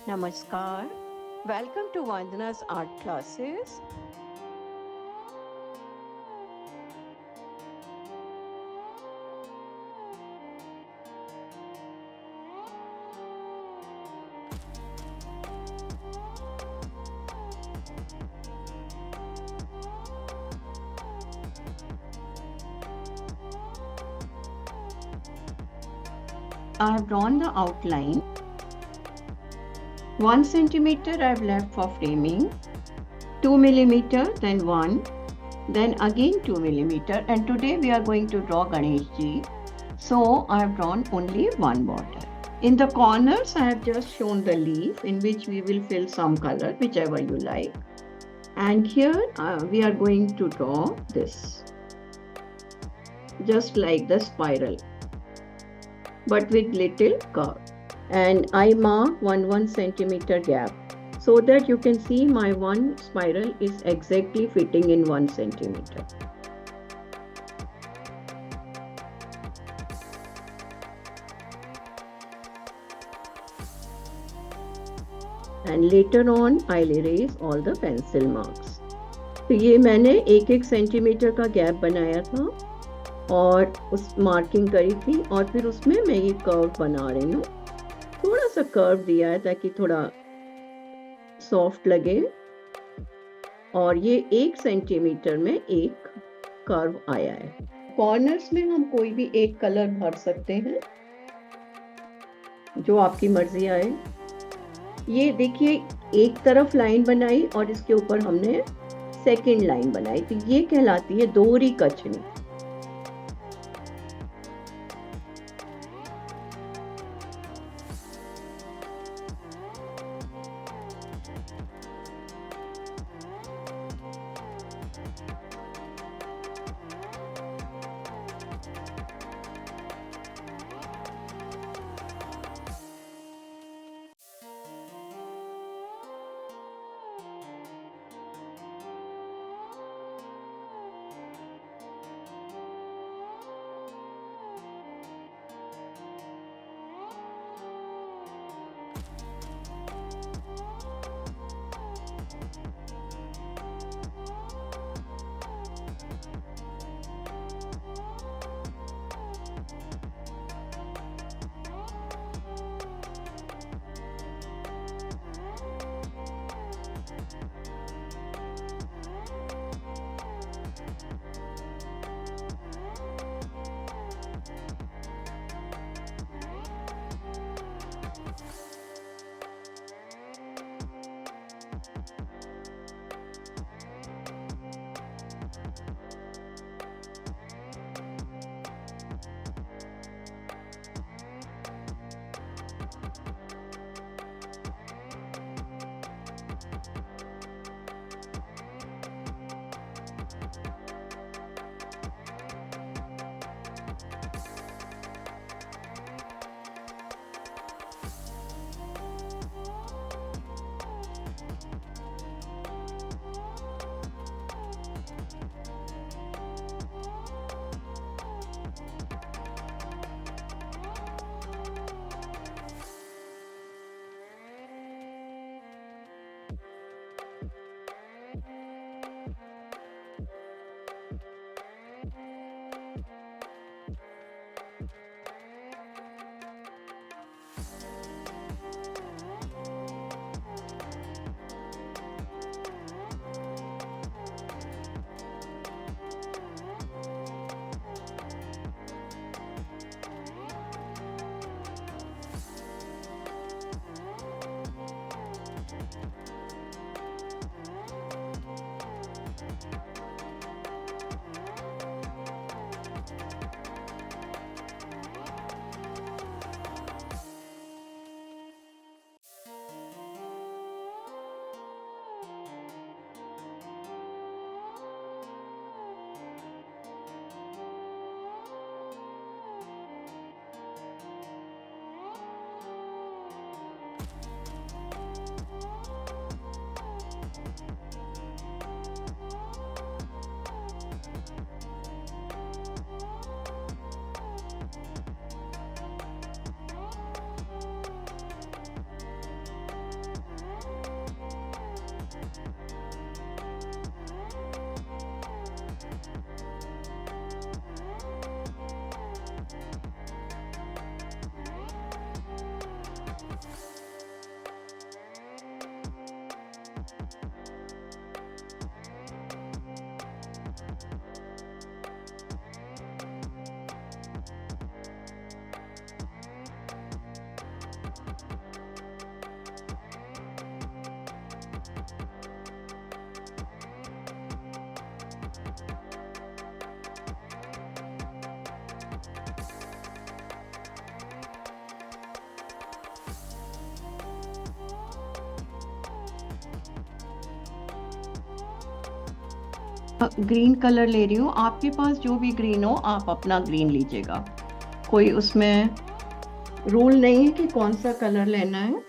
Namaskar. Welcome to Vandana's art classes. I have drawn the outline. 1 centimeter I have left for framing, 2 millimeter, then 1, then again 2 millimeter, and today we are going to draw Ganesh ji. So I have drawn only one border. In the corners I have just shown the leaf in which we will fill some color, whichever you like. And here we are going to draw this, just like the spiral, but with little curve. And I mark 1 centimeter gap so that you can see my one spiral is exactly fitting in 1 centimeter. And later on I'll erase all the pencil marks. तो ये मैंने 1-1 centimetre का gap बनाया था और उस marking करी थी और फिर उसमें मैं ये कर्व बना रही हूँ. थोड़ा सा कर्व दिया है ताकि थोड़ा सॉफ्ट लगे. और ये 1 सेंटीमीटर में एक कर्व आया है. कॉर्नर्स में हम कोई भी एक कलर भर सकते हैं, जो आपकी मर्जी आए. ये देखिए, एक तरफ लाइन बनाई और इसके ऊपर हमने सेकंड लाइन बनाई, तो ये कहलाती है दोहरी कचनी. ग्रीन कलर ले रही हूँ। आपके पास जो भी ग्रीन हो आप अपना ग्रीन लीजिएगा, कोई उसमें रूल नहीं है कि कौन सा कलर लेना है।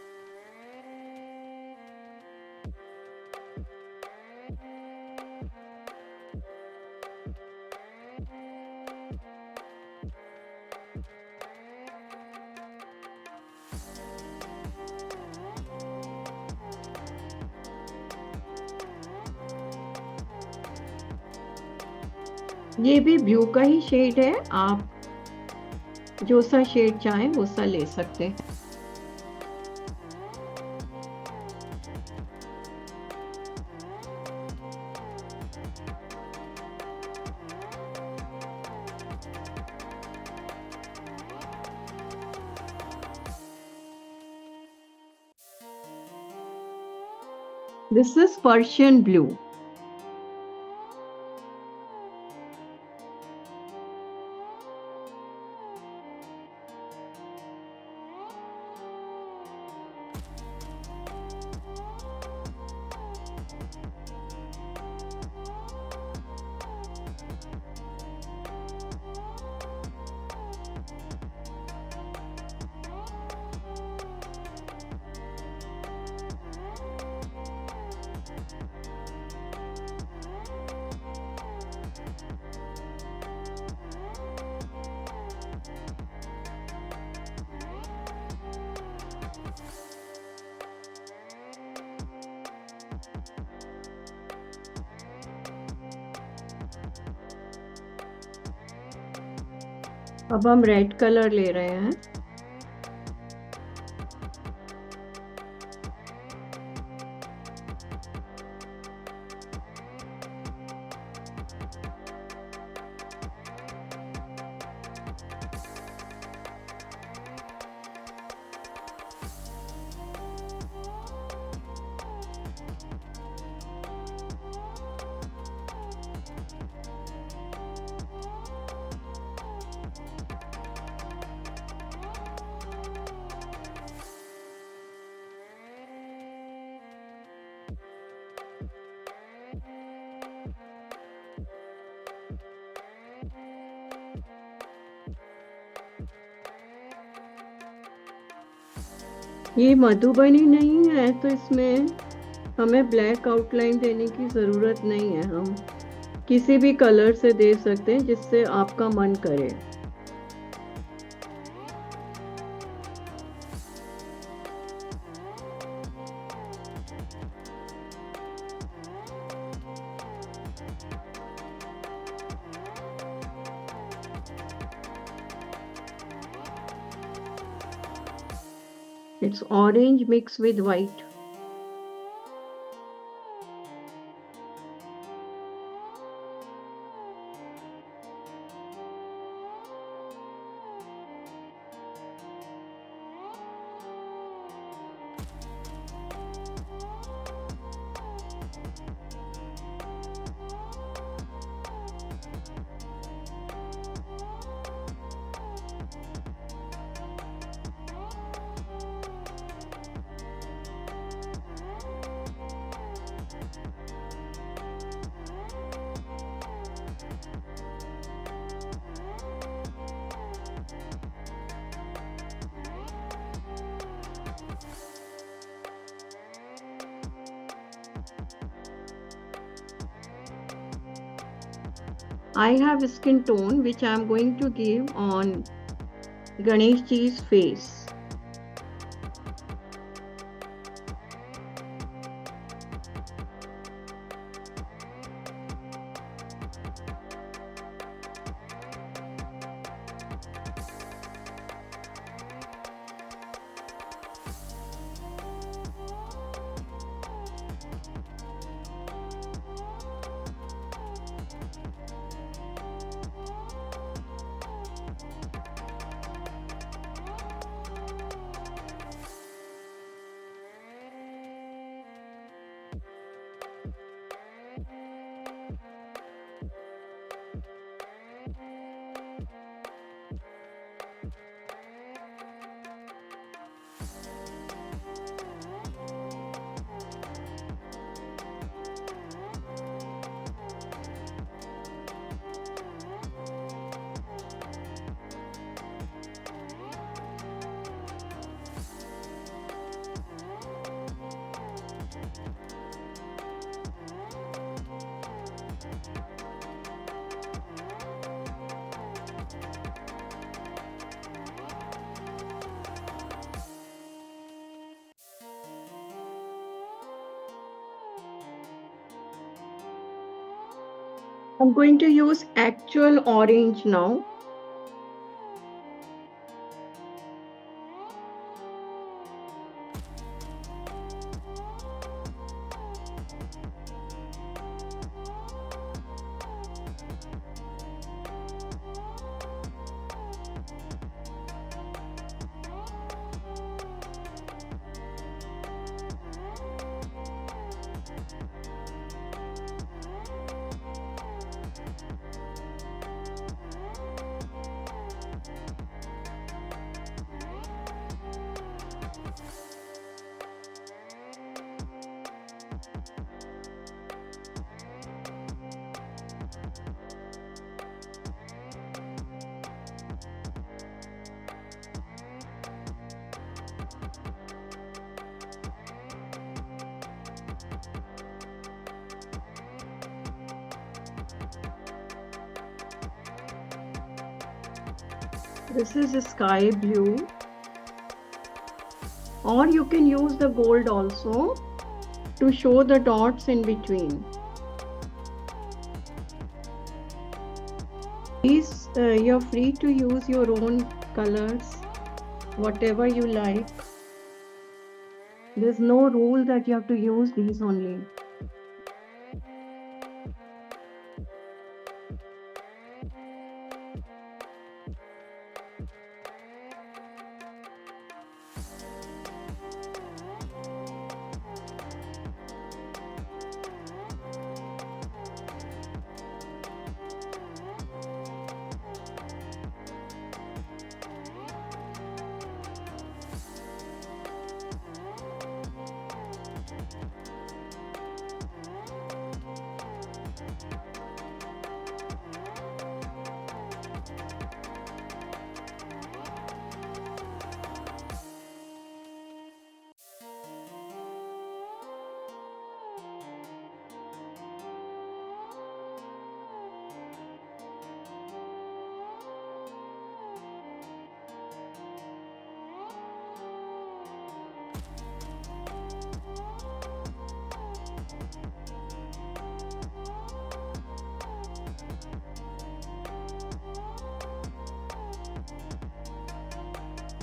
ये भी ब्लू का ही शेड है, आप जो सा शेड चाहें वो सा ले सकते हैं। This is Persian blue. अब हम रेड कलर ले रहे हैं। ये मधुबनी नहीं है तो इसमें हमें ब्लैक आउटलाइन देने की ज़रूरत नहीं है, हम किसी भी कलर से दे सकते हैं जिससे आपका मन करे। It's orange mixed with white. I have skin tone which I am going to give on Ganesh ji's face. I'm going to use actual orange now. This is sky blue, or you can use the gold also to show the dots in between. Please, you're free to use your own colors, whatever you like. There's no rule that you have to use these only.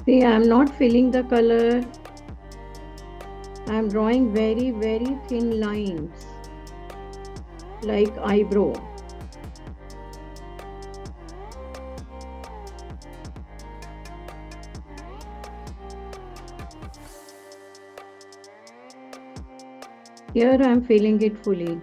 See, I'm not filling the color. I'm drawing very, very thin lines, like eyebrow. Here I'm filling it fully.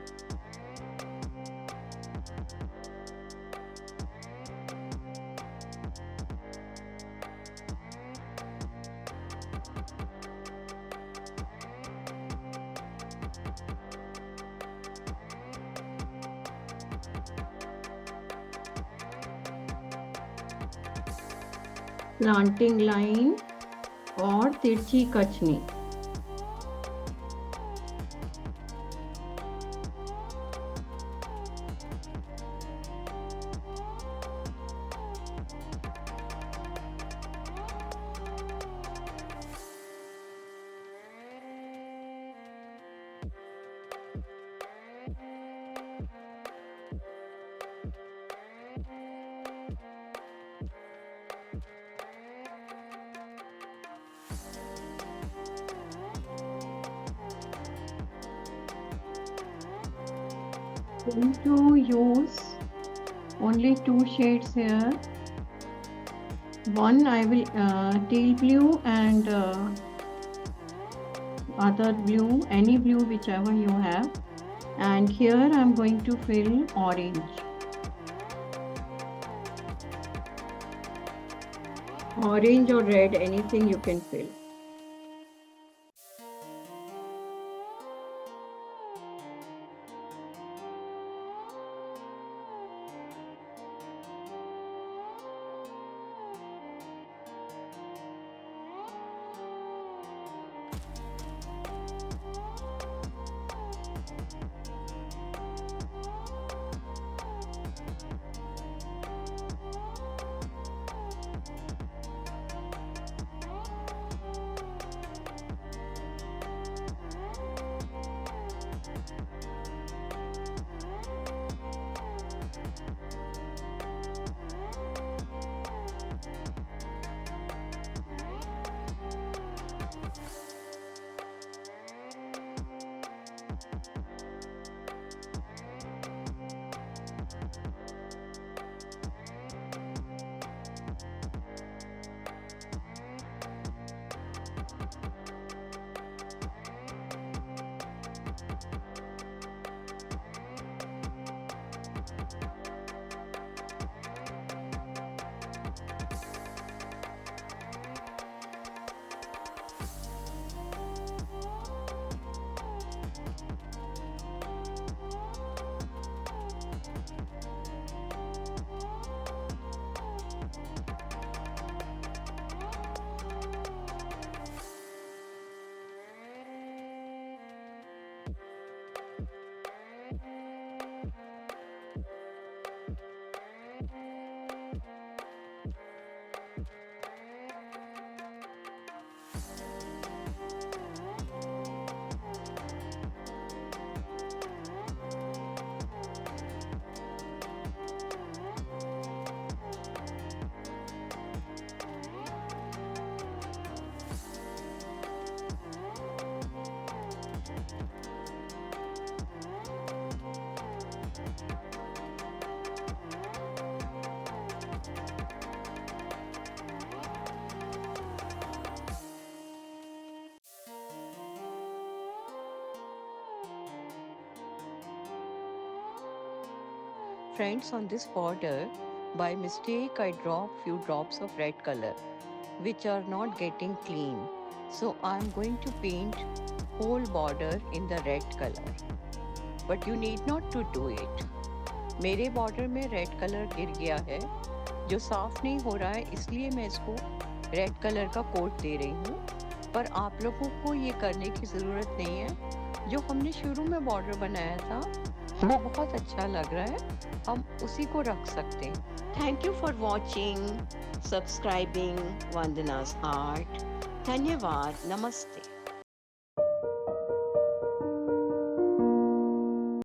Planting line or tirchi kachni. Going to use only two shades here. One I will teal blue and other blue, any blue whichever you have. And here I'm going to fill orange. Orange or red, anything you can fill. Friends, on this border, by mistake I drop few drops of red color, which are not getting clean. So I'm going to paint whole border in the red color. But you need not to do it. मेरे border में red colour गिर गया है, जो साफ नहीं हो रहा है, इसलिए मैं इसको रेड कलर का कोट दे रही हूँ। पर आप लोगों को ये करने की ज़रूरत नहीं है। जो हमने शुरू में बॉर्डर बनाया था वो बहुत अच्छा लग रहा है, हम उसी को रख सकते हैं। Thank you for watching, subscribing Vandana's art. धन्यवाद, नमस्ते।